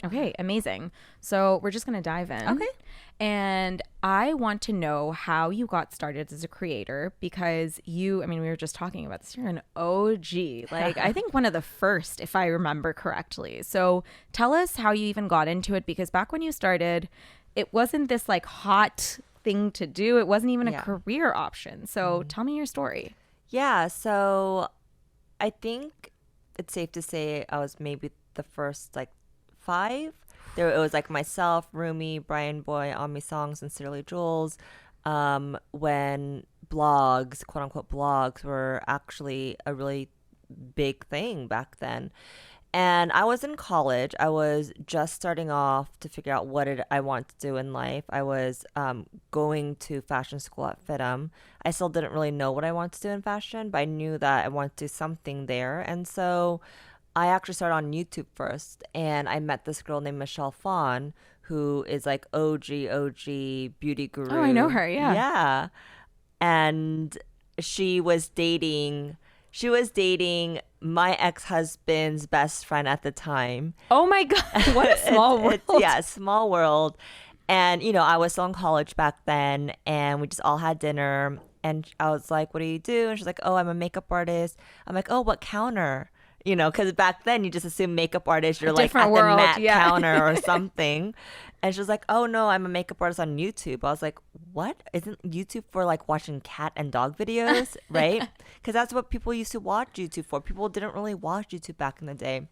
Okay, amazing. So we're just going to dive in. Okay. And I want to know how you got started as a creator because I mean, we were just talking about this. You're an OG. Like, I think one of the first, if I remember correctly. So tell us how you even got into it because back when you started, it wasn't this like hot thing to do. It wasn't even a career option. So tell me your story. Yeah, so I think it's safe to say I was maybe the first like 5. It was like myself, Rumi, Brian Boy, Ami Song, Sincerely Jules. When blogs, quote unquote blogs, were actually a really big thing back then. And I was in college. I was just starting off to figure out what did I want to do in life. I was going to fashion school at FITM. I still didn't really know what I wanted to do in fashion, but I knew that I wanted to do something there. And so I actually started on YouTube first. And I met this girl named Michelle Fawn, who is like OG beauty guru. Oh, I know her. Yeah. Yeah. And she was dating my ex-husband's best friend at the time. Oh my God. What a small world. Yeah, small world. And, I was still in college back then, and we just all had dinner. And I was like, what do you do? And she's like, oh, I'm a makeup artist. I'm like, oh, what counter? Because back then you just assume makeup artist, you're like different at world, the Met yeah. counter or something. And she was like, oh no, I'm a makeup artist on YouTube. I was like, what? Isn't YouTube for like watching cat and dog videos, right? Because that's what people used to watch YouTube for. People didn't really watch YouTube back in the day.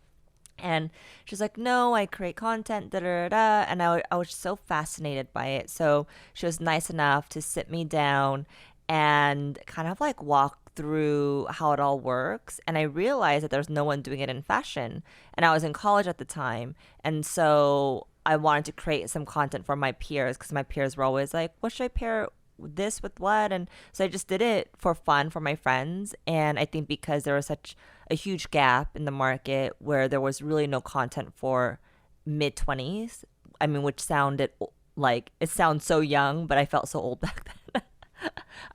And she's like, no, I create content, da da da. And I was so fascinated by it. So she was nice enough to sit me down and kind of like walk through how it all works. And I realized that there's no one doing it in fashion. And I was in college at the time. And so I wanted to create some content for my peers because my peers were always like, what should I pair this with what? And so I just did it for fun for my friends. And I think because there was such a huge gap in the market where there was really no content for mid 20s, I mean, which sounded like, it sounds so young, but I felt so old back then.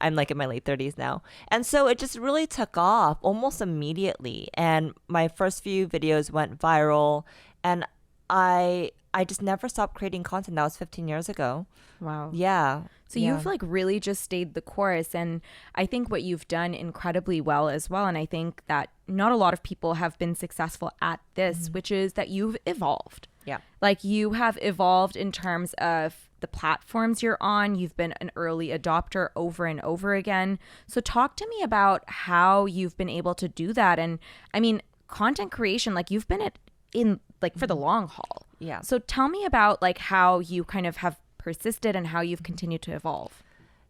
I'm like in my late 30s now. And so it just really took off almost immediately. And my first few videos went viral. And I just never stopped creating content. That was 15 years ago. Wow. Yeah. So you've like really just stayed the course. And I think what you've done incredibly well as well. And I think that not a lot of people have been successful at this, which is that you've evolved. Yeah. Like you have evolved in terms of the platforms you're on. You've been an early adopter over and over again. So talk to me about how you've been able to do that. And I mean, content creation, like you've been in like for the long haul. Yeah. So tell me about like how you kind of have persisted and how you've continued to evolve.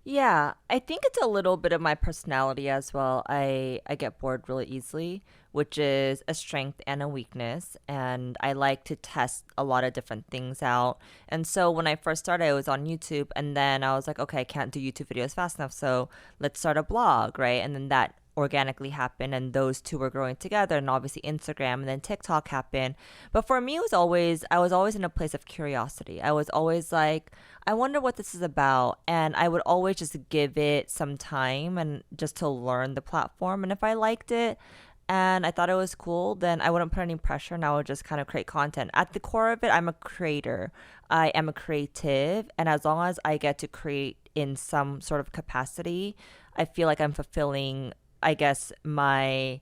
Yeah, I think it's a little bit of my personality as well. I get bored really easily, which is a strength and a weakness. And I like to test a lot of different things out. And so when I first started, I was on YouTube. And then I was like, okay, I can't do YouTube videos fast enough. So let's start a blog, right? And then that organically happened, and those two were growing together, and obviously Instagram and then TikTok happened. But for me, I was always in a place of curiosity. I was always like, I wonder what this is about, and I would always just give it some time and just to learn the platform. And if I liked it and I thought it was cool, then I wouldn't put any pressure, and I would just kind of create content. At the core of it, I'm a creator. I am a creative, and as long as I get to create in some sort of capacity, I feel like I'm fulfilling, I guess, my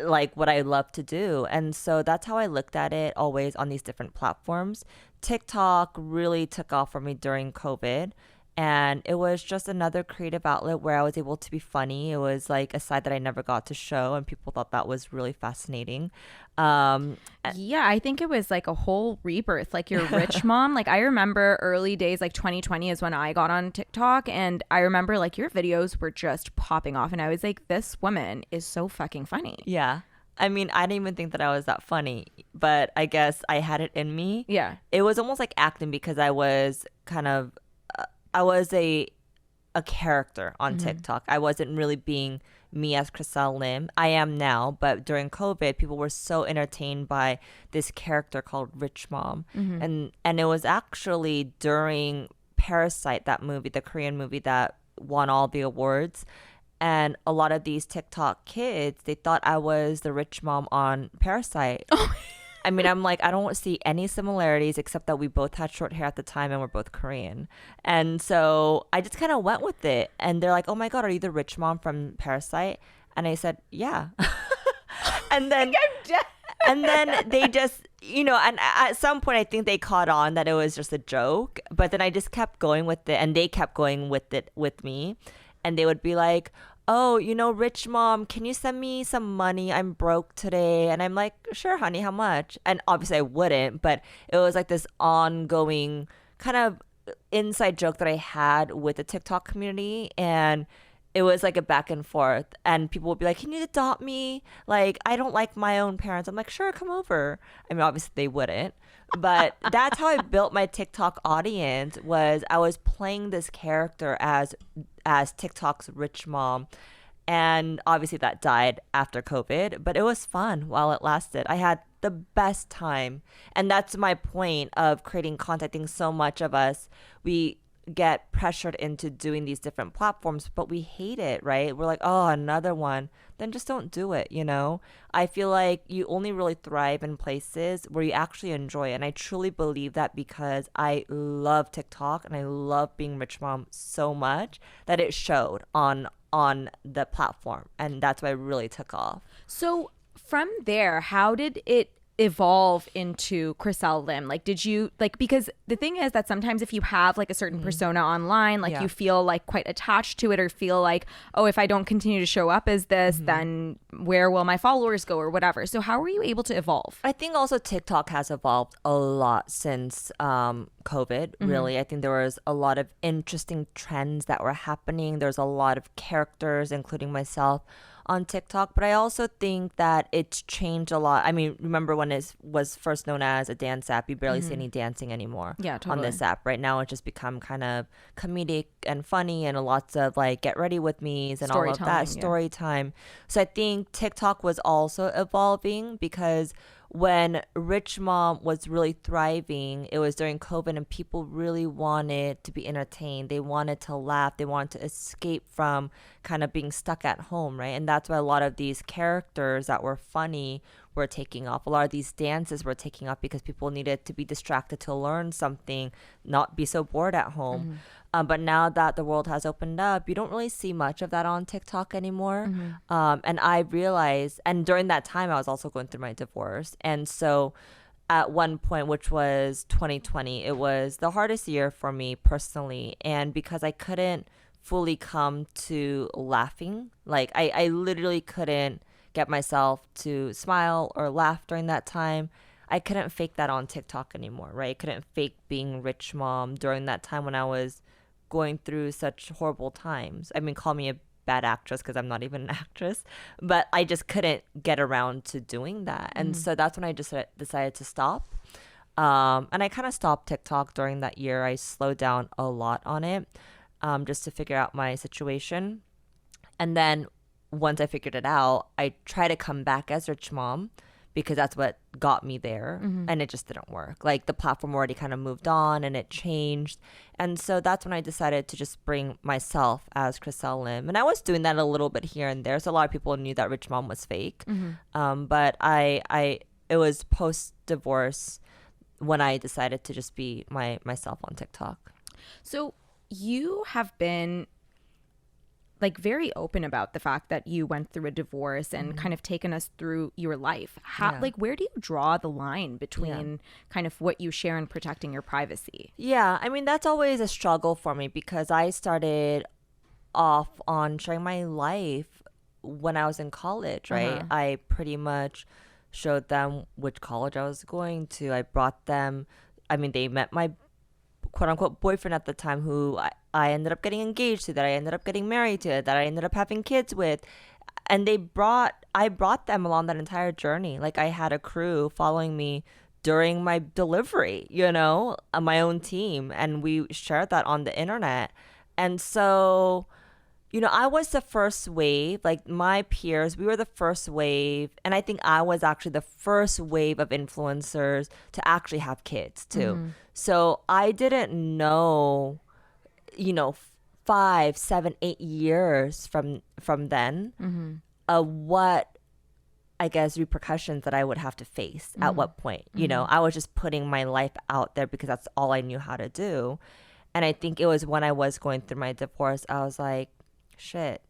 like what I love to do. And so that's how I looked at it always on these different platforms. TikTok really took off for me during COVID. And it was just another creative outlet where I was able to be funny. It was like a side that I never got to show, and people thought that was really fascinating. Yeah, I think it was like a whole rebirth, like your rich mom. Like I remember early days, like 2020 is when I got on TikTok, and I remember like your videos were just popping off, and I was like, this woman is so fucking funny. Yeah. I mean, I didn't even think that I was that funny, but I guess I had it in me. Yeah. It was almost like acting because I was a character on TikTok. I wasn't really being me as Chriselle Lim. I am now, but during COVID, people were so entertained by this character called Rich Mom. And it was actually during Parasite, that movie, the Korean movie that won all the awards. And a lot of these TikTok kids, they thought I was the rich mom on Parasite. I mean, I'm like, I don't see any similarities except that we both had short hair at the time and we're both Korean. And so I just kind of went with it. And they're like, oh my God, are you the rich mom from Parasite? And I said, yeah. And then I'm dead. and then they just, and at some point I think they caught on that it was just a joke, but then I just kept going with it and they kept going with it with me. And they would be like, oh, rich mom, can you send me some money? I'm broke today. And I'm like, sure, honey, how much? And obviously I wouldn't, but it was like this ongoing kind of inside joke that I had with the TikTok community. And it was like a back and forth, and people would be like, can you adopt me? Like, I don't like my own parents. I'm like, sure, come over. I mean, obviously they wouldn't, but that's how I built my TikTok audience. Was I was playing this character as TikTok's rich mom. And obviously that died after COVID, but it was fun while it lasted. I had the best time. And that's my point of creating content. I think so much of us, we get pressured into doing these different platforms, but we hate it, right? We're like, oh, another one. Then just don't do it, I feel like you only really thrive in places where you actually enjoy it. And I truly believe that because I love TikTok and I love being rich mom so much that it showed on the platform. And that's why it really took off. So from there, how did it evolve into Chriselle Lim? Like, did you because the thing is that sometimes if you have like a certain persona online, like you feel like quite attached to it, or feel like, oh, if I don't continue to show up as this, then where will my followers go, or whatever. So how were you able to evolve? I think also TikTok has evolved a lot since COVID, really. I think there was a lot of interesting trends that were happening. There's a lot of characters, including myself, on TikTok, but I also think that it's changed a lot. I mean, remember when it was first known as a dance app, you barely see any dancing anymore on this app. Right now, it's just become kind of comedic and funny and lots of like get ready with me's and all of that story time. So I think TikTok was also evolving because when Rich Mom was really thriving, it was during COVID and people really wanted to be entertained. They wanted to laugh. They wanted to escape from kind of being stuck at home, right? And that's why a lot of these characters that were funny were taking off. A lot of these dances were taking off because people needed to be distracted to learn something, not be so bored at home. But now that the world has opened up, you don't really see much of that on TikTok anymore. And I realized, and during that time, I was also going through my divorce. And so at one point, which was 2020, it was the hardest year for me personally. And because I couldn't fully come to laughing, like I literally couldn't get myself to smile or laugh during that time. I couldn't fake that on TikTok anymore, right? I couldn't fake being rich mom during that time when I was going through such horrible times. I mean, call me a bad actress because I'm not even an actress, but I just couldn't get around to doing that. And so that's when I just decided to stop. And I kind of stopped TikTok during that year. I slowed down a lot on it just to figure out my situation. And then once I figured it out, I tried to come back as rich mom because that's what got me there. And it just didn't work. Like the platform already kind of moved on and it changed. And so that's when I decided to just bring myself as Chriselle Lim. And I was doing that a little bit here and there. So a lot of people knew that Rich Mom was fake. But it was post-divorce when I decided to just be myself on TikTok. So you have been like very open about the fact that you went through a divorce and kind of taken us through your life. How like where do you draw the line between kind of what you share and protecting your privacy? Yeah, I mean that's always a struggle for me because I started off on sharing my life when I was in college, right? I pretty much showed them which college I was going to. I brought them, I mean they met my quote unquote boyfriend at the time who I ended up getting engaged to, that I ended up getting married to, that I ended up having kids with. And I brought them along that entire journey. Like I had a crew following me during my delivery, my own team. And we shared that on the internet. And so, I was the first wave, like my peers, we were the first wave. And I think I was actually the first wave of influencers to actually have kids too. So I didn't know, 5, 7, 8 years from then, what I guess, repercussions that I would have to face at what point. You know, I was just putting my life out there because that's all I knew how to do. And I think it was when I was going through my divorce, I was like, shit,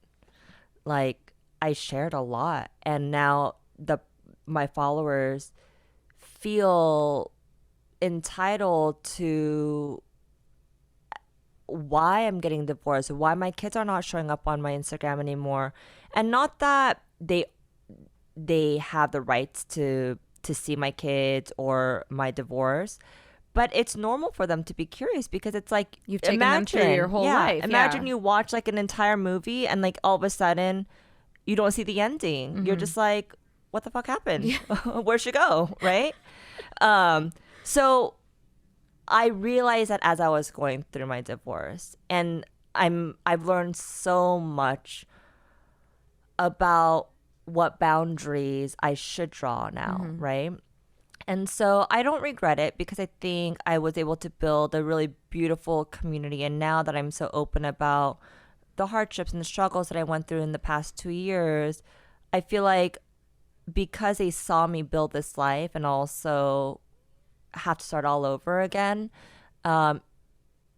like I shared a lot. And now my followers feel entitled to why I'm getting divorced, why my kids are not showing up on my Instagram anymore. And not that they have the rights to see my kids or my divorce, but it's normal for them to be curious because it's like, you've taken them through your whole life. Imagine you watch like an entire movie and like all of a sudden you don't see the ending. You're just like, what the fuck happened? Where'd she go? Right? So I realized that as I was going through my divorce, and I've learned so much about what boundaries I should draw now, right? And so I don't regret it because I think I was able to build a really beautiful community. And now that I'm so open about the hardships and the struggles that I went through in the past 2 years, I feel like because they saw me build this life and also have to start all over again,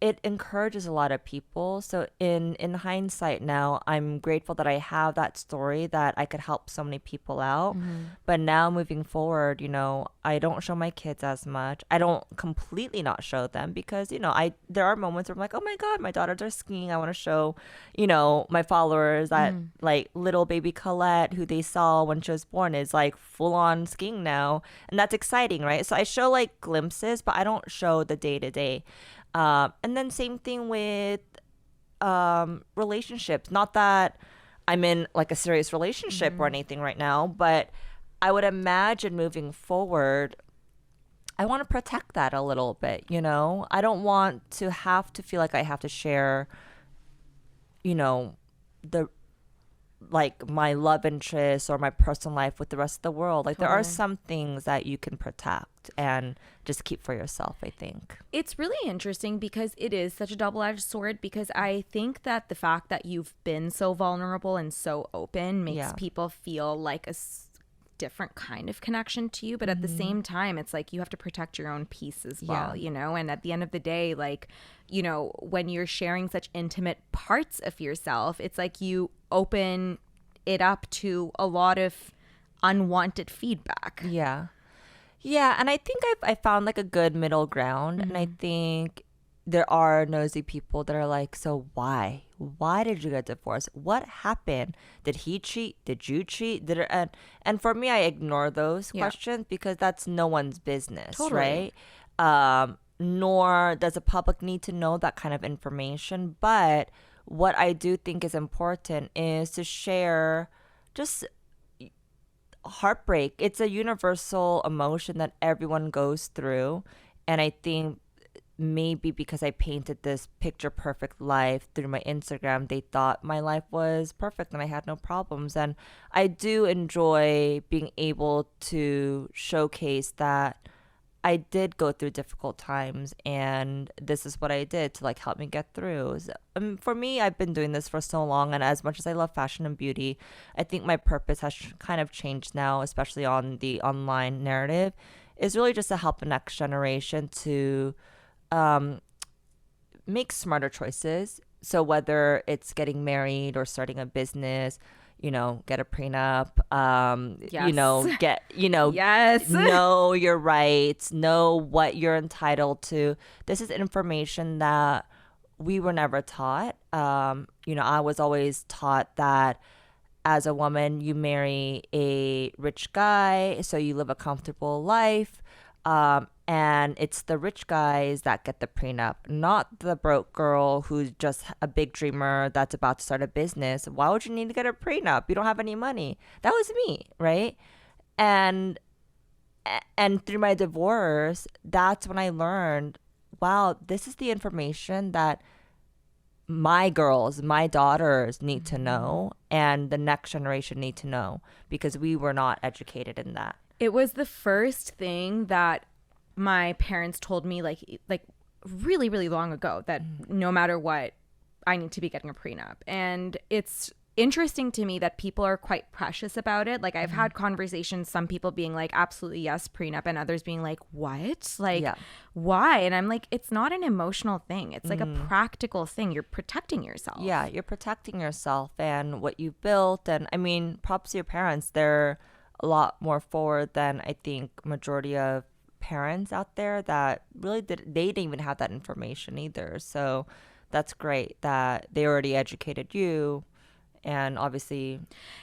it encourages a lot of people. So in hindsight now, I'm grateful that I have that story that I could help so many people out. But now moving forward, you know, I don't show my kids as much. I don't completely not show them because, you know, there are moments where I'm like, oh my God, my daughters are skiing. I want to show, you know, my followers that like little baby Colette, who they saw when she was born, is like full on skiing now. And that's exciting, right? So I show like glimpses, but I don't show the day to day. And then same thing with relationships. Not that I'm in like a serious relationship or anything right now, but I would imagine moving forward, I want to protect that a little bit, you know? I don't want to have to feel like I have to share, you know, like my love interests or my personal life with the rest of the world. Like there are some things that you can protect and just keep for yourself, I think. It's really interesting because it is such a double-edged sword, because I think that the fact that you've been so vulnerable and so open makes people feel like a different kind of connection to you, but at the same time it's like you have to protect your own peace as well, you know. And at the end of the day, like, you know, when you're sharing such intimate parts of yourself, it's like you open it up to a lot of unwanted feedback. Yeah, and I think I found like a good middle ground. And I think there are nosy people that are like, so why did you get divorced? What happened? Did he cheat? Did you cheat? And for me, I ignore those questions because that's no one's business. Right? Nor does the public need to know that kind of information. But what I do think is important is to share just heartbreak. It's a universal emotion that everyone goes through. And I think maybe because I painted this picture perfect life through my Instagram, they thought my life was perfect and I had no problems. And I do enjoy being able to showcase that I did go through difficult times and this is what I did to like help me get through. For me, I've been doing this for so long, and as much as I love fashion and beauty, I think my purpose has kind of changed now, especially on the online narrative, is really just to help the next generation to make smarter choices. So whether it's getting married or starting a business, you know, get a prenup, you know, know your rights, know what you're entitled to. This is information that we were never taught. You know, I was always taught that as a woman, you marry a rich guy, so you live a comfortable life. And it's the rich guys that get the prenup, not the broke girl who's just a big dreamer that's about to start a business. Why would you need to get a prenup? You don't have any money. That was me, right? And through my divorce, that's when I learned, wow, this is the information that my girls, my daughters need to know, and the next generation need to know, because we were not educated in that. It was the first thing that my parents told me like really, really long ago, that no matter what, I need to be getting a prenup. And it's interesting to me that people are quite precious about it. Like I've had conversations, some people being like, absolutely yes, prenup, and others being like, what? Like, why? And I'm like, it's not an emotional thing. It's like a practical thing. You're protecting yourself. Yeah, you're protecting yourself and what you built. And I mean, props to your parents. They're a lot more forward than I think majority of parents out there that really they didn't even have that information either. So that's great that they already educated you. And obviously,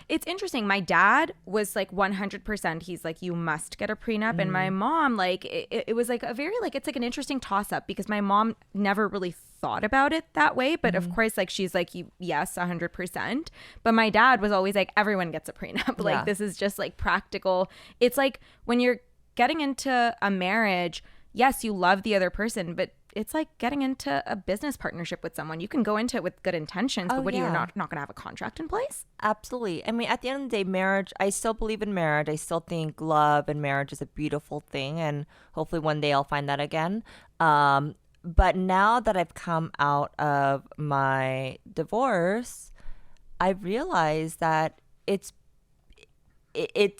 it's interesting. My dad was like 100%. He's like, you must get a prenup. And my mom, like, it was like a very, like, it's like an interesting toss up because my mom never really thought about it that way. But of course, like, she's like, yes, 100%. But my dad was always like, everyone gets a prenup. Like, this is just like practical. It's like when you're getting into a marriage, yes, you love the other person, but it's like getting into a business partnership with someone. You can go into it with good intentions, but you're not going to have a contract in place? Absolutely. I mean, at the end of the day, marriage, I still believe in marriage. I still think love and marriage is a beautiful thing. And hopefully one day I'll find that again. But now that I've come out of my divorce, I've realized that it's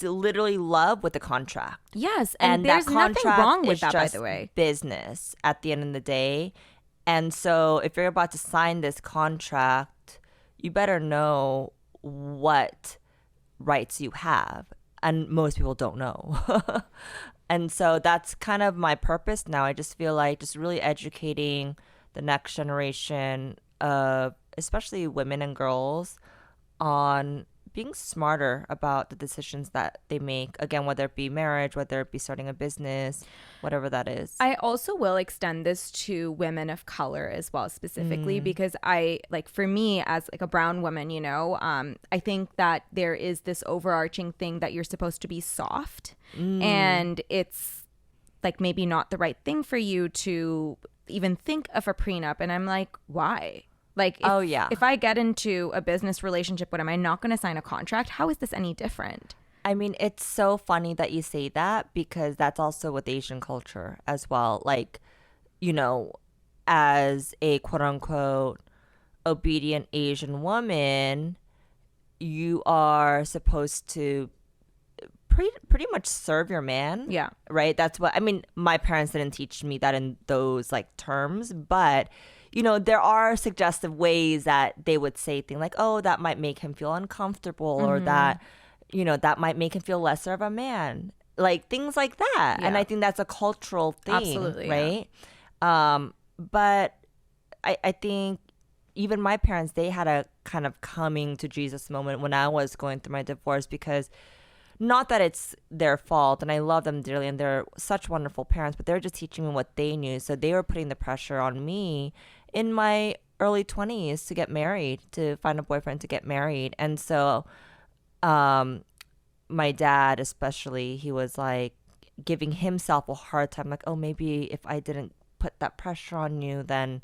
literally love with a contract. Yes, and there's nothing wrong with that, by the way. Business at the end of the day. And so if you're about to sign this contract, you better know what rights you have. And most people don't know. And so that's kind of my purpose now. I just feel like just really educating the next generation of especially women and girls on being smarter about the decisions that they make, again, whether it be marriage, whether it be starting a business, whatever that is. I also will extend this to women of color as well, specifically because I, like, for me as like a brown woman, you know, I think that there is this overarching thing that you're supposed to be soft and it's like maybe not the right thing for you to even think of a prenup. And I'm like, why? Like, if I get into a business relationship, what am I not going to sign a contract? How is this any different? I mean, it's so funny that you say that because that's also with Asian culture as well. Like, you know, as a quote unquote obedient Asian woman, you are supposed to pretty much serve your man. Yeah. Right? That's what, I mean, my parents didn't teach me that in those like terms, but you know, there are suggestive ways that they would say things like, oh, that might make him feel uncomfortable or that, you know, that might make him feel lesser of a man. Like things like that. Yeah. And I think that's a cultural thing. Absolutely, right? Yeah. But I think even my parents, they had a kind of coming to Jesus moment when I was going through my divorce because not that it's their fault and I love them dearly and they're such wonderful parents, but they're just teaching me what they knew. So they were putting the pressure on me in my early 20s to get married, to find a boyfriend, to get married. And so my dad especially, he was like giving himself a hard time, like, oh, maybe if I didn't put that pressure on you, then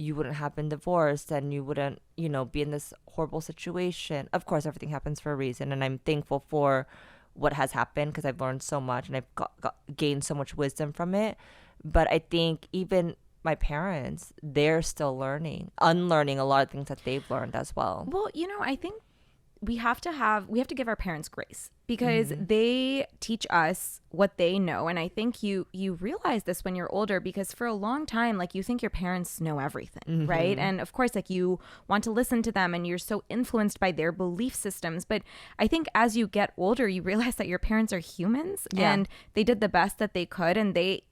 you wouldn't have been divorced and you wouldn't, you know, be in this horrible situation. Of course, everything happens for a reason. And I'm thankful for what has happened because I've learned so much and I've gained so much wisdom from it. But I think even my parents, they're still unlearning a lot of things that they've learned as well. Well, you know, I think we have to give our parents grace because they teach us what they know. And I think you realize this when you're older because for a long time, like you think your parents know everything, right? And of course, like you want to listen to them and you're so influenced by their belief systems. But I think as you get older, you realize that your parents are humans and they did the best that they could and they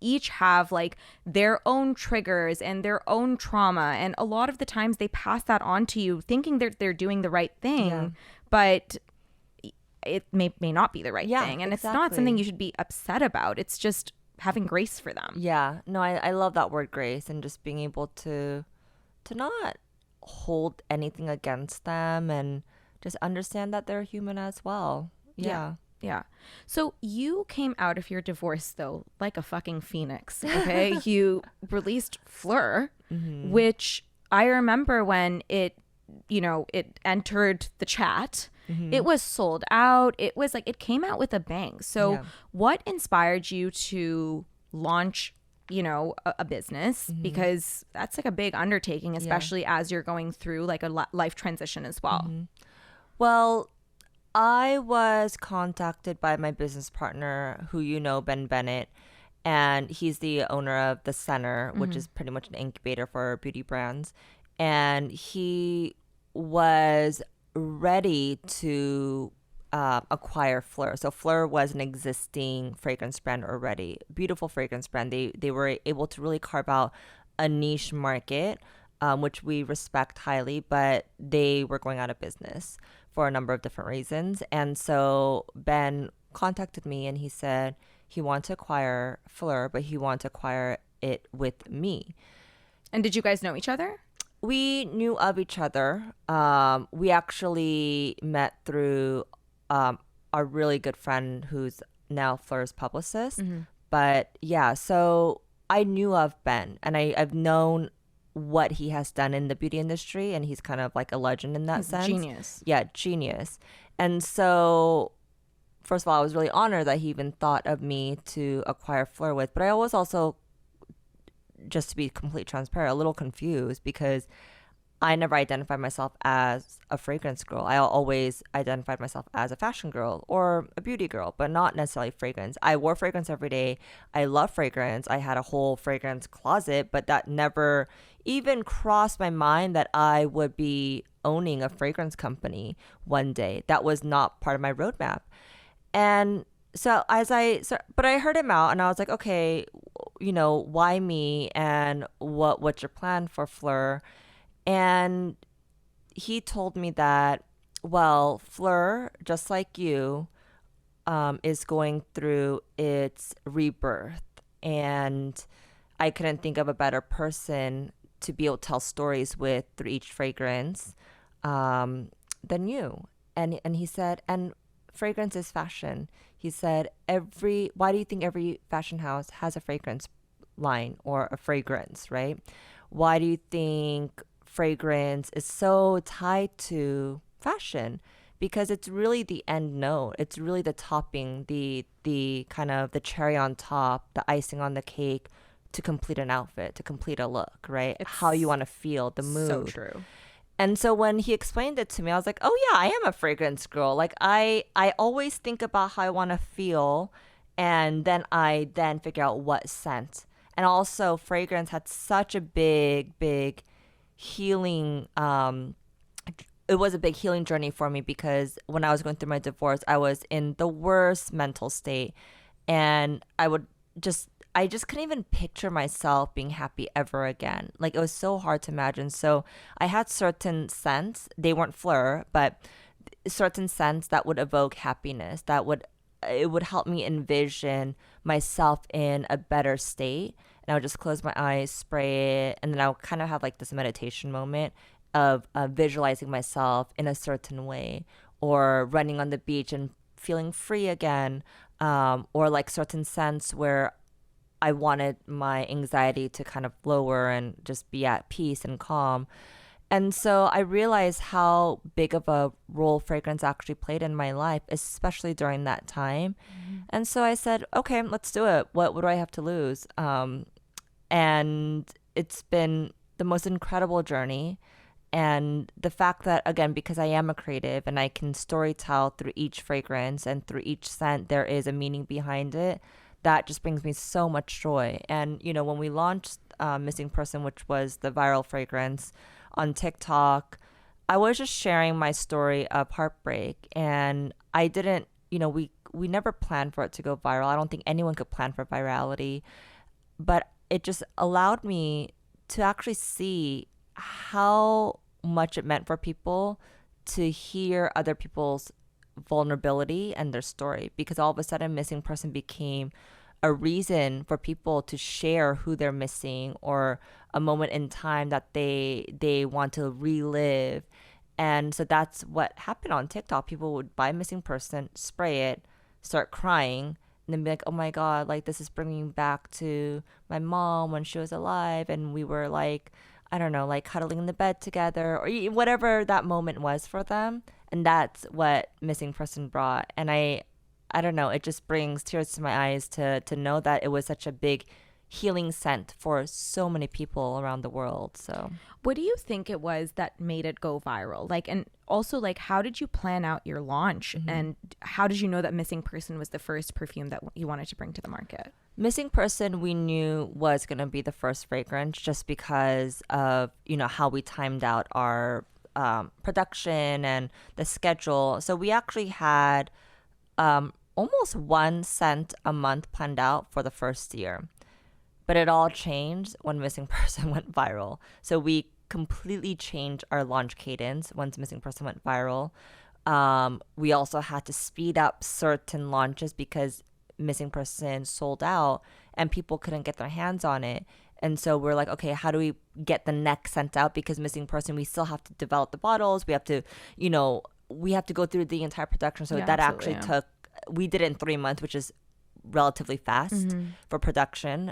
each have like their own triggers and their own trauma, and a lot of the times they pass that on to you thinking they're doing the right thing, but it may not be the right thing, and it's not something you should be upset about. It's just having grace for them. I love that word grace, and just being able to not hold anything against them and just understand that they're human as well. Yeah. So you came out of your divorce, though, like a fucking phoenix, okay? You released PHLUR, which I remember when it entered the chat. It was sold out. It was like, it came out with a bang. So what inspired you to launch a business, because that's like a big undertaking, especially as you're going through like a life transition as well. Well, I was contacted by my business partner, who Ben Bennett, and he's the owner of the Center, which is pretty much an incubator for beauty brands. And he was ready to acquire PHLUR. So PHLUR was an existing fragrance brand already, beautiful fragrance brand. They were able to really carve out a niche market, which we respect highly, but they were going out of business for a number of different reasons. And so Ben contacted me and he said he wanted to acquire PHLUR, but he wanted to acquire it with me. And did you guys know each other? We knew of each other. We actually met through our really good friend who's now PHLUR's publicist. But yeah, so I knew of Ben, and I've known what he has done in the beauty industry, and he's kind of like a legend in that sense. Genius. Yeah, genius. And so, first of all, I was really honored that he even thought of me to acquire PHLUR with. But I was also, just to be completely transparent, a little confused because I never identified myself as a fragrance girl. I always identified myself as a fashion girl or a beauty girl, but not necessarily fragrance. I wore fragrance every day. I love fragrance. I had a whole fragrance closet, but that never even crossed my mind that I would be owning a fragrance company one day. That was not part of my roadmap. And so but I heard him out and I was like, okay, why me, and what's your plan for PHLUR? And he told me that, well, PHLUR, just like you, is going through its rebirth. And I couldn't think of a better person to be able to tell stories with through each fragrance than you. And he said, and fragrance is fashion. He said, why do you think every fashion house has a fragrance line or a fragrance, right? Why do you think fragrance is so tied to fashion? Because it's really the end note. It's really the topping, the kind of the cherry on top, the icing on the cake to complete an outfit, to complete a look, right? It's how you want to feel, the mood. So true. And so when he explained it to me, I was like, oh yeah, I am a fragrance girl. Like I always think about how I want to feel, and then I figure out what scent. And also fragrance had such a big healing, it was a big healing journey for me, because when I was going through my divorce, I was in the worst mental state, and I just couldn't even picture myself being happy ever again. Like, it was so hard to imagine. So I had certain scents, they weren't PHLUR, but certain scents that would evoke happiness, it would help me envision myself in a better state. And I would just close my eyes, spray it, and then I would kind of have like this meditation moment of visualizing myself in a certain way, or running on the beach and feeling free again, or like certain scents where I wanted my anxiety to kind of lower and just be at peace and calm. And so I realized how big of a role fragrance actually played in my life, especially during that time. And so I said, okay, let's do it. What do I have to lose? And it's been the most incredible journey. And the fact that, again, because I am a creative and I can storytell through each fragrance and through each scent, there is a meaning behind it. That just brings me so much joy. And, when we launched Missing Person, which was the viral fragrance on TikTok, I was just sharing my story of heartbreak. And I didn't, we never planned for it to go viral. I don't think anyone could plan for virality. But it just allowed me to actually see how much it meant for people to hear other people's vulnerability and their story, because all of a sudden Missing Person became a reason for people to share who they're missing, or a moment in time that they want to relive. And so that's what happened on TikTok. People would buy Missing Person, spray it, start crying, and then be like, oh my God, like this is bringing back to my mom when she was alive, and we were like, I don't know, like cuddling in the bed together, or whatever that moment was for them. And that's what Missing Person brought. And I don't know, it just brings tears to my eyes to know that it was such a big healing scent for so many people around the world. So What do you think it was that made it go viral? Like, and also, like, how did you plan out your launch? And how did you know that Missing Person was the first perfume that you wanted to bring to the market? Missing Person we knew was going to be the first fragrance just because of, how we timed out our production and the schedule. So we actually had almost one scent a month planned out for the first year. But it all changed when Missing Person went viral. So we completely changed our launch cadence once Missing Person went viral. We also had to speed up certain launches because Missing Person sold out and people couldn't get their hands on it. And so we're like, okay, how do we get the next scent out? Because Missing Person, we still have to develop the bottles. We have to, we have to go through the entire production. So that actually took, we did it in 3 months, which is relatively fast for production.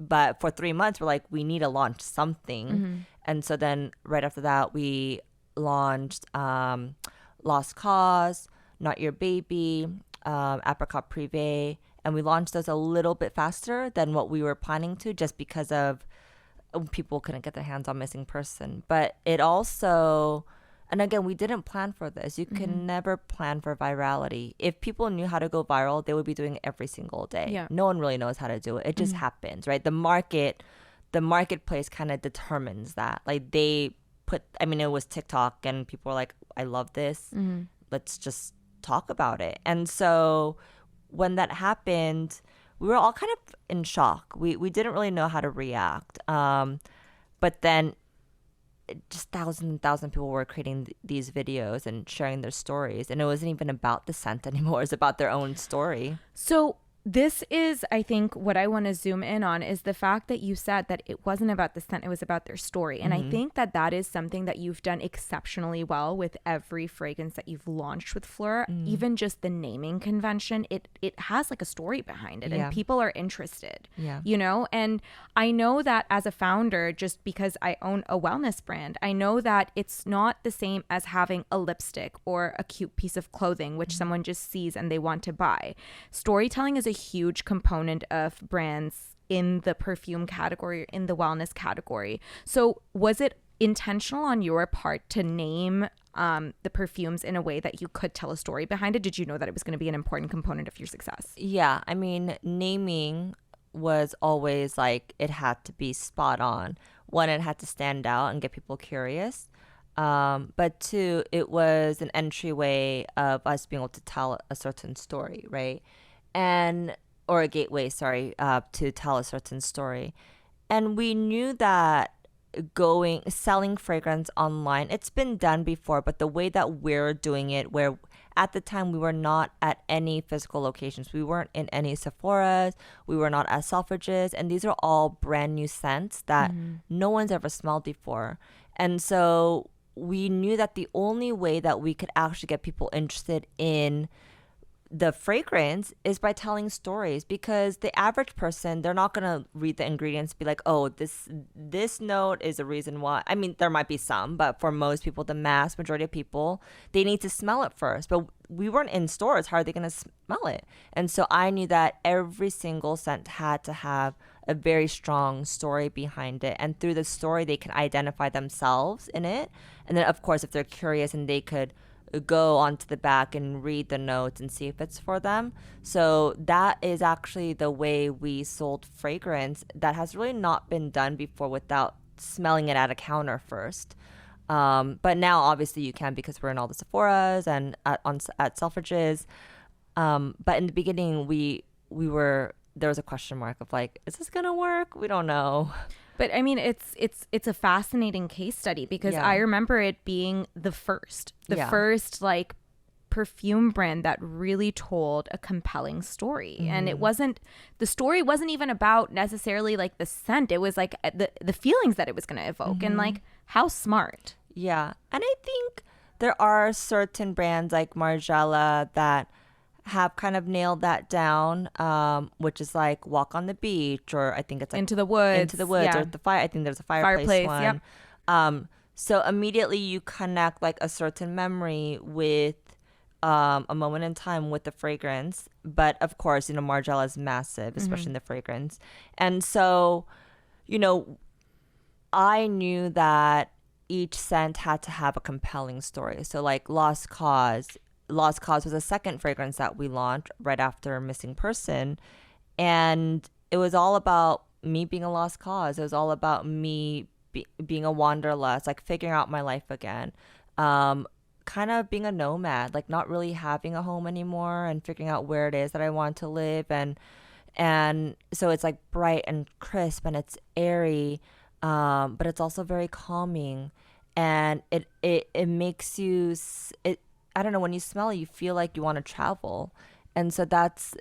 But for 3 months, we're like, we need to launch something. And so then right after that, we launched Lost Cause, Not Your Baby, Apricot Privé. And we launched those a little bit faster than what we were planning to just because of people couldn't get their hands on Missing Person. But it also... And again, we didn't plan for this. You can never plan for virality. If people knew how to go viral, they would be doing it every single day. Yeah. No one really knows how to do it. It just happens, right? The marketplace kind of determines that. Like it was TikTok and people were like, I love this. Let's just talk about it. And so when that happened, we were all kind of in shock. We didn't really know how to react. But then just thousands and thousands of people were creating these videos and sharing their stories. And it wasn't even about the scent anymore. It's about their own story. So this is, I think, what I want to zoom in on is the fact that you said that it wasn't about the scent, it was about their story. And I think that that is something that you've done exceptionally well with every fragrance that you've launched with PHLUR. Even just the naming convention, it has like a story behind it and people are interested, And I know that as a founder, just because I own a wellness brand, I know that it's not the same as having a lipstick or a cute piece of clothing, which someone just sees and they want to buy. Storytelling is a huge component of brands in the perfume category, in the wellness category. So was it intentional on your part to name the perfumes in a way that you could tell a story behind it? Did you know that it was going to be an important component of your success? Yeah, I mean, naming was always like, it had to be spot on. One, it had to stand out and get people curious. But two, it was an entryway of us being able to tell a certain story, right? Or a gateway, to tell a certain story. And we knew that selling fragrance online, it's been done before, but the way that we're doing it, where at the time we were not at any physical locations, we weren't in any Sephora's, we were not at Selfridges, and these are all brand new scents that no one's ever smelled before. And so we knew that the only way that we could actually get people interested in the fragrance is by telling stories, because the average person, they're not going to read the ingredients and be like, oh, this note is a reason why. I mean, there might be some, but for most people, the mass majority of people, they need to smell it first. But we weren't in stores. How are they going to smell it? And so I knew that every single scent had to have a very strong story behind it. And through the story, they can identify themselves in it. And then, of course, if they're curious, and they could go onto the back and read the notes and see if it's for them. So that is actually the way we sold fragrance that has really not been done before without smelling it at a counter first. But now obviously you can, because we're in all the Sephora's and at Selfridges. But in the beginning there was a question mark of like, is this gonna work? We don't know. But I mean, it's a fascinating case study, because I remember it being the first like perfume brand that really told a compelling story. And the story wasn't even about necessarily like the scent. It was like the feelings that it was going to evoke. And like, how smart. Yeah. And I think there are certain brands like Margiela that have kind of nailed that down, which is like Walk on the Beach, or I think it's like Into the Woods, yeah. Or I think there's a fireplace one. Yep. So immediately you connect like a certain memory with a moment in time with the fragrance. But of course, Margiela is massive, especially in the fragrance. And so, you know, I knew that each scent had to have a compelling story. So like Lost Cause. Lost Cause was a second fragrance that we launched right after Missing Person. And it was all about me being a lost cause. It was all about me being a wanderlust, like figuring out my life again. Kind of being a nomad, like not really having a home anymore and figuring out where it is that I want to live. And so it's like bright and crisp and it's airy, but it's also very calming. And it makes you, I don't know, when you smell it, you feel like you want to travel. And so that's,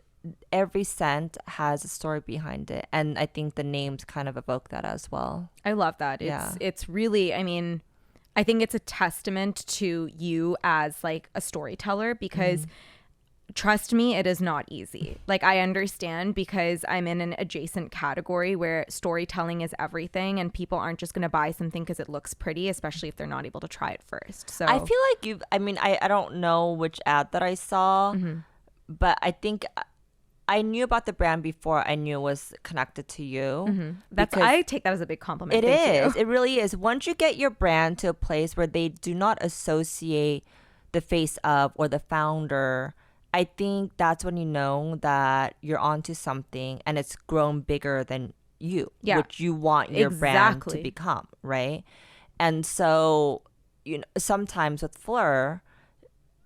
every scent has a story behind it. And I think the names kind of evoke that as well. I love that. It's really, I mean, I think it's a testament to you as like a storyteller because trust me, it is not easy. Like I understand because I'm in an adjacent category where storytelling is everything and people aren't just going to buy something because it looks pretty, especially if they're not able to try it first. So I feel like I don't know which ad that I saw, but I think I knew about the brand before I knew it was connected to you. I take that as a big compliment. It really is. Once you get your brand to a place where they do not associate the face of or the founder, I think that's when you know that you're onto something and it's grown bigger than you, which you want your brand to become, right? And so, sometimes with PHLUR,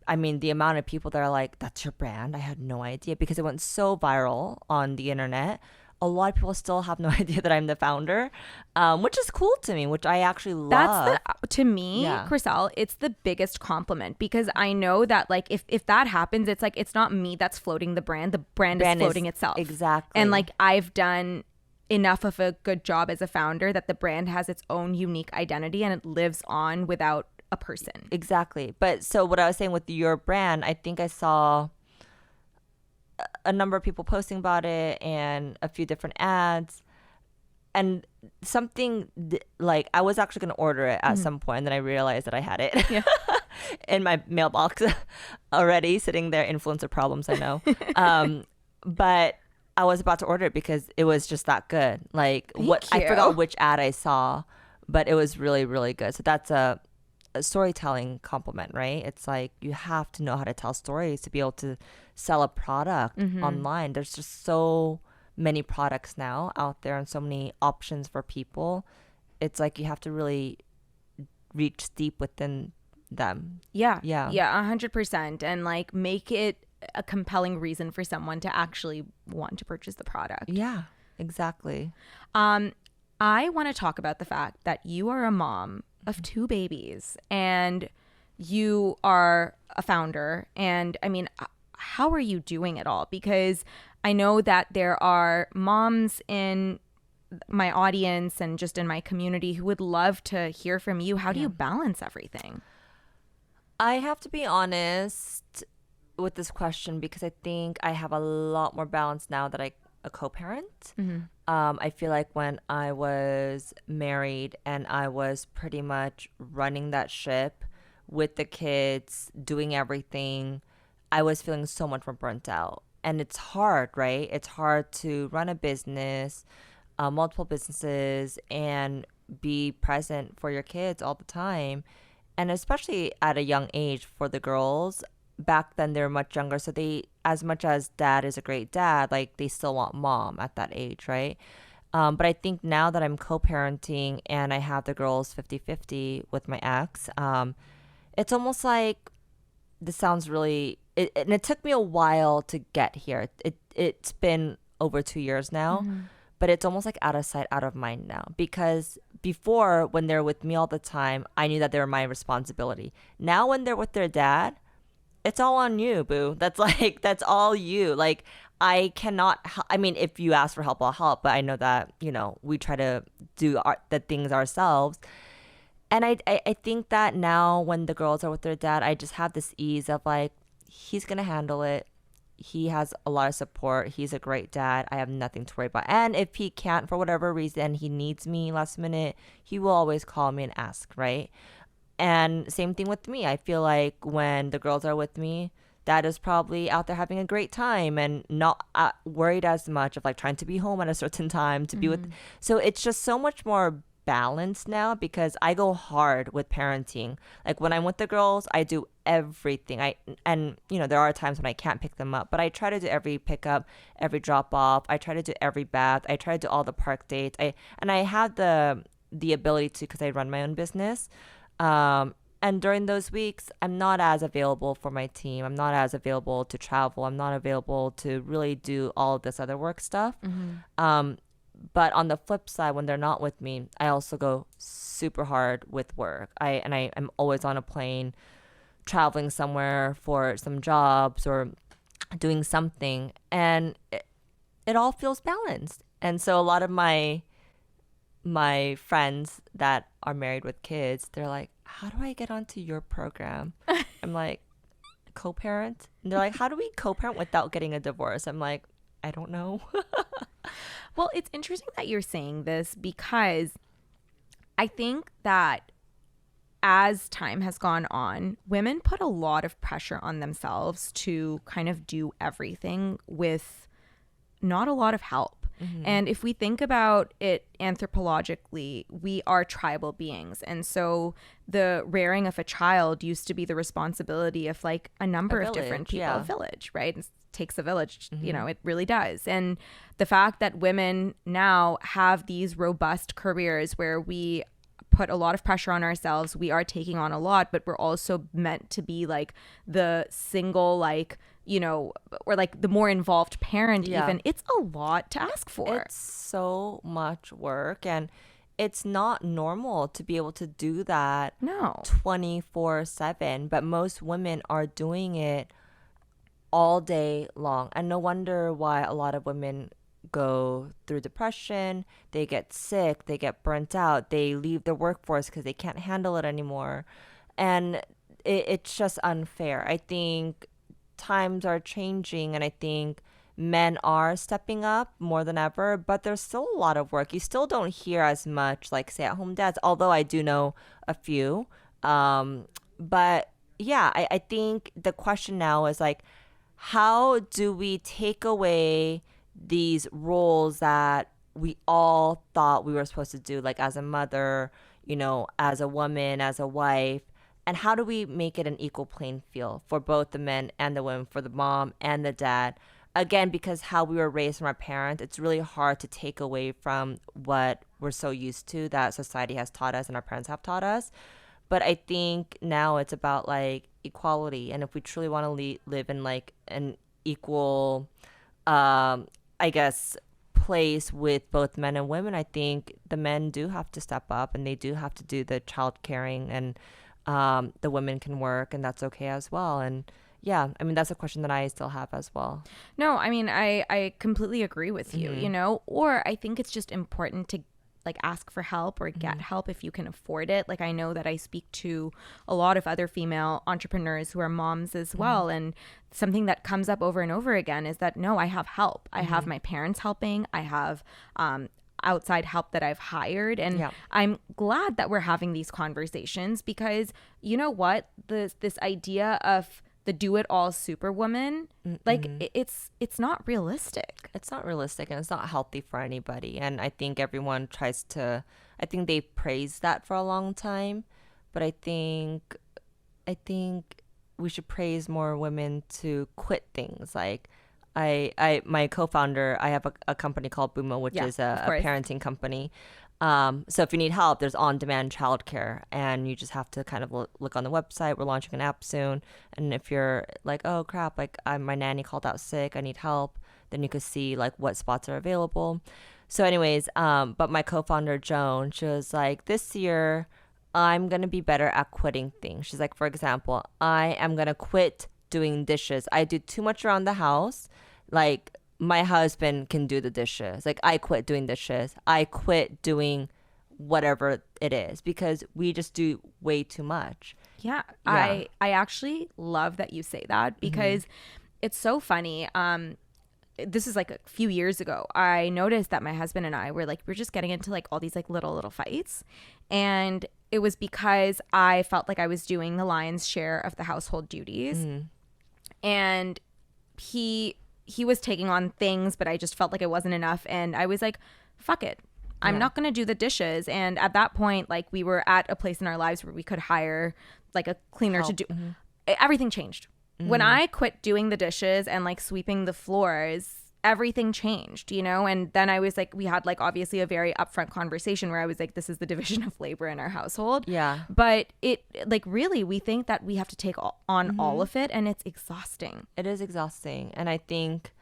I mean, the amount of people that are like, that's your brand? I had no idea because it went so viral on the internet. A lot of people still have no idea that I'm the founder, which is cool to me, which I actually love. To me, Chriselle, it's the biggest compliment because I know that like if that happens, it's like it's not me that's floating the brand is floating itself. Exactly. And like I've done enough of a good job as a founder that the brand has its own unique identity and it lives on without a person. Exactly. But so what I was saying with your brand, I think I saw a number of people posting about it and a few different ads and something like I was actually going to order it at some point and then I realized that I had it in my mailbox already sitting there. Influencer problems, I know. But I was about to order it because it was just that good. Like I forgot which ad I saw, but it was really, really good. So that's a storytelling compliment, right? It's like you have to know how to tell stories to be able to sell a product online. There's just so many products now out there and so many options for people. It's like you have to really reach deep within them. Yeah, 100%, and like make it a compelling reason for someone to actually want to purchase the product. Yeah, exactly. I want to talk about the fact that you are a mom of 2 babies and you are a founder. And I mean, how are you doing it all? Because I know that there are moms in my audience and just in my community who would love to hear from you. How do you balance everything? I have to be honest with this question because I think I have a lot more balance now that I'm a co-parent. I feel like when I was married and I was pretty much running that ship with the kids, doing everything, I was feeling so much more burnt out. And it's hard, right? It's hard to run a business, multiple businesses, and be present for your kids all the time. And especially at a young age for the girls. Back then they're much younger, so they, as much as dad is a great dad, like they still want mom at that age, right? But I think now that I'm co-parenting and I have the girls 50-50 with my ex, it's almost like, this sounds really, and it took me a while to get here. It's been over 2 years now, but it's almost like out of sight, out of mind now. Because before, when they're with me all the time, I knew that they were my responsibility. Now when they're with their dad, it's all on you, boo. That's all you. Like, I cannot, I mean, if you ask for help, I'll help. But I know that, we try to do the things ourselves. And I think that now when the girls are with their dad, I just have this ease of like, he's going to handle it. He has a lot of support. He's a great dad. I have nothing to worry about. And if he can't, for whatever reason, he needs me last minute, he will always call me and ask, right? And same thing with me. I feel like when the girls are with me, dad is probably out there having a great time and not worried as much of like trying to be home at a certain time to be with. So it's just so much more balanced now because I go hard with parenting. Like when I'm with the girls, I do everything. And you know, there are times when I can't pick them up, but I try to do every pickup, every drop off. I try to do every bath. I try to do all the park dates. I have the ability to, because I run my own business. And during those weeks, I'm not as available for my team. I'm not as available to travel. I'm not available to really do all of this other work stuff. But on the flip side, when they're not with me, I also go super hard with work. I'm always on a plane, traveling somewhere for some jobs or doing something, and it all feels balanced. And so a lot of my friends that are married with kids, they're like, how do I get onto your program? I'm like, co-parent? And they're like, how do we co-parent without getting a divorce? I'm like, I don't know. Well, it's interesting that you're saying this because I think that as time has gone on, women put a lot of pressure on themselves to kind of do everything with not a lot of help. And if we think about it anthropologically, we are tribal beings. And so the rearing of a child used to be the responsibility of like a number of different people, a village, right? It takes a village, you know, it really does. And the fact that women now have these robust careers where we put a lot of pressure on ourselves, we are taking on a lot, but we're also meant to be like the single, like, you know, or like the more involved parent even. It's a lot to ask for. It's so much work, and it's not normal to be able to do that 24/7, but most women are doing it all day long. And no wonder why a lot of women go through depression, they get sick, they get burnt out, they leave the workforce because they can't handle it anymore. And it's just unfair. I think times are changing, and I think men are stepping up more than ever, but there's still a lot of work. You still don't hear as much like stay-at-home dads, although I do know a few. But yeah, I think the question now is like, how do we take away these roles that we all thought we were supposed to do, like as a mother, you know, as a woman, as a wife, and how do we make it an equal playing field for both the men and the women, for the mom and the dad? Again, because how we were raised from our parents, it's really hard to take away from what we're so used to that society has taught us and our parents have taught us. But I think now it's about like equality, and if we truly want to live in like an equal I guess place with both men and women, I think the men do have to step up and they do have to do the child caring, and the women can work, and that's okay as well. And yeah, I mean, that's a question that I still have as well. No, I mean, I completely agree with you, you know, or I think it's just important to like ask for help or get help if you can afford it. Like I know that I speak to a lot of other female entrepreneurs who are moms as well, and something that comes up over and over again is that no, I have help. I have my parents helping. I have outside help that I've hired, and I'm glad that we're having these conversations because you know what, this idea of the do-it-all superwoman, like it's not realistic. It's not realistic, and it's not healthy for anybody. And I think everyone tries to, I think they praise that for a long time, but I think we should praise more women to quit things. Like my co-founder, I have a company called Bumo, which is a parenting company. So if you need help, there's on-demand childcare, and you just have to kind of look on the website. We're launching an app soon, and if you're like, oh crap, like my nanny called out sick, I need help, then you could see like what spots are available. So anyways, but my co-founder Joan, she was like, this year I'm gonna be better at quitting things. She's like, for example, I am gonna quit doing dishes. I do too much around the house, like. My husband can do the dishes. Like I quit doing dishes. I quit doing whatever it is because we just do way too much. Yeah. I actually love that you say that because it's so funny. This is like a few years ago. I noticed that my husband and I we're just getting into like all these like little fights, and it was because I felt like I was doing the lion's share of the household duties. and he was taking on things, but I just felt like it wasn't enough. And I was like, fuck it. I'm not going to do the dishes. And at that point, like, we were at a place in our lives where we could hire like a cleaner to do everything changed. When I quit doing the dishes and like sweeping the floors, everything changed, you know? And then I was like, we had like obviously a very upfront conversation where I was like, this is the division of labor in our household. Yeah. But it like really, we think that we have to take on all of it, and it's exhausting. It is exhausting. And I think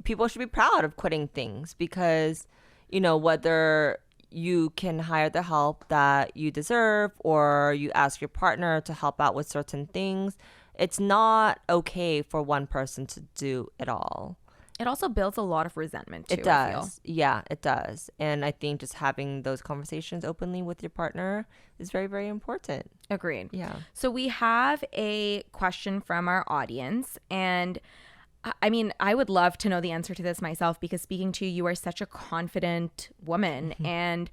people should be proud of quitting things because, you know, whether you can hire the help that you deserve or you ask your partner to help out with certain things, it's not okay for one person to do it all. It also builds a lot of resentment too. It does. Yeah, it does. And I think just having those conversations openly with your partner is very, very important. Agreed. Yeah. So we have a question from our audience, and I mean, I would love to know the answer to this myself, because speaking to you, you are such a confident woman. And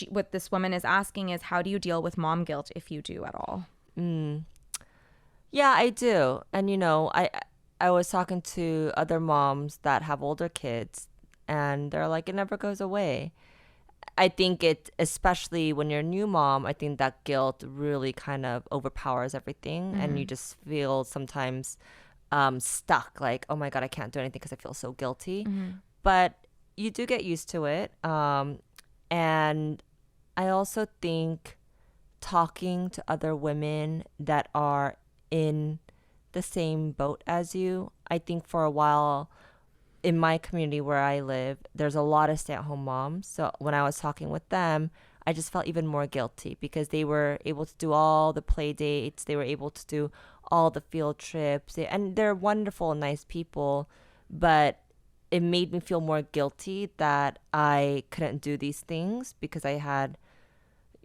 what this woman is asking is, how do you deal with mom guilt, if you do at all? Yeah, I do. And, you know, I was talking to other moms that have older kids, and they're like, it never goes away. I think it, especially when you're a new mom, I think that guilt really kind of overpowers everything. And you just feel sometimes stuck, like, oh my God, I can't do anything because I feel so guilty. But you do get used to it. And I also think talking to other women that are in the same boat as you. I think for a while in my community where I live, there's a lot of stay-at-home moms. So when I was talking with them, I just felt even more guilty because they were able to do all the play dates. They were able to do all the field trips. And they're wonderful and nice people. But it made me feel more guilty that I couldn't do these things because I had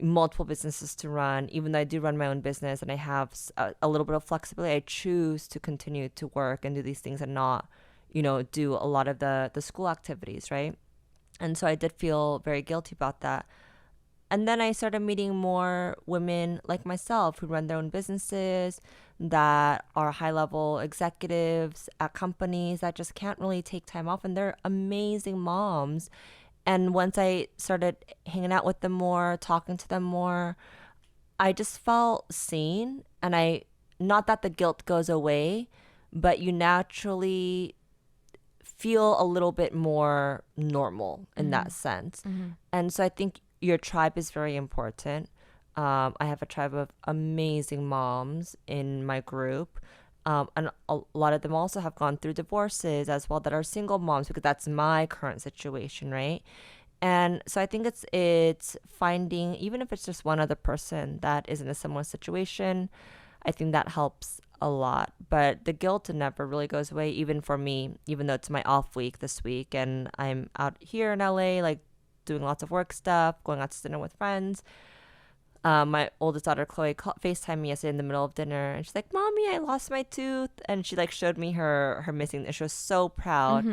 multiple businesses to run. Even though I do run my own business and I have a little bit of flexibility, I choose to continue to work and do these things and not, you know, do a lot of the school activities, right? And so I did feel very guilty about that. And then I started meeting more women like myself who run their own businesses, that are high-level executives at companies that just can't really take time off, and they're amazing moms. And once I started hanging out with them more, talking to them more, I just felt seen. And not that the guilt goes away, but you naturally feel a little bit more normal in that sense. And so I think your tribe is very important. I have a tribe of amazing moms in my group. And a lot of them also have gone through divorces as well, that are single moms, because that's my current situation, right? And so I think it's finding, even if it's just one other person that is in a similar situation, I think that helps a lot. But the guilt never really goes away, even for me, even though it's my off week this week and I'm out here in LA, like doing lots of work stuff, going out to dinner with friends. My oldest daughter, Chloe, FaceTimed me yesterday in the middle of dinner, and she's like, Mommy, I lost my tooth. And she like showed me her missing, and she was so proud.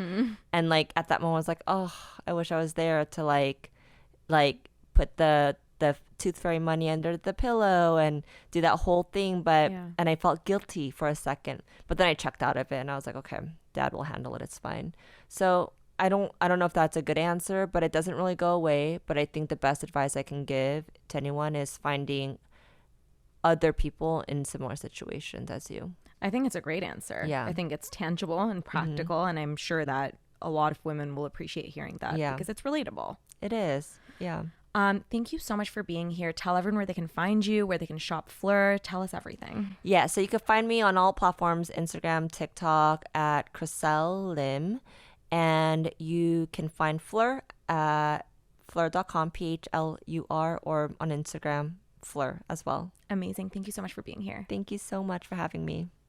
And like at that moment I was like, oh, I wish I was there to like put the tooth fairy money under the pillow and do that whole thing. But and I felt guilty for a second, but then I checked out of it and I was like, okay, Dad will handle it, it's fine. So I don't know if that's a good answer, but it doesn't really go away. But I think the best advice I can give to anyone is finding other people in similar situations as you. I think it's a great answer. Yeah. I think it's tangible and practical, and I'm sure that a lot of women will appreciate hearing that because it's relatable. It is. Yeah. Thank you so much for being here. Tell everyone where they can find you, where they can shop FLUR. Tell us everything. Yeah, so you can find me on all platforms, Instagram, TikTok, at Chriselle Lim. And you can find FLUR at FLUR.com, PHLUR, or on Instagram, FLUR as well. Amazing. Thank you so much for being here. Thank you so much for having me.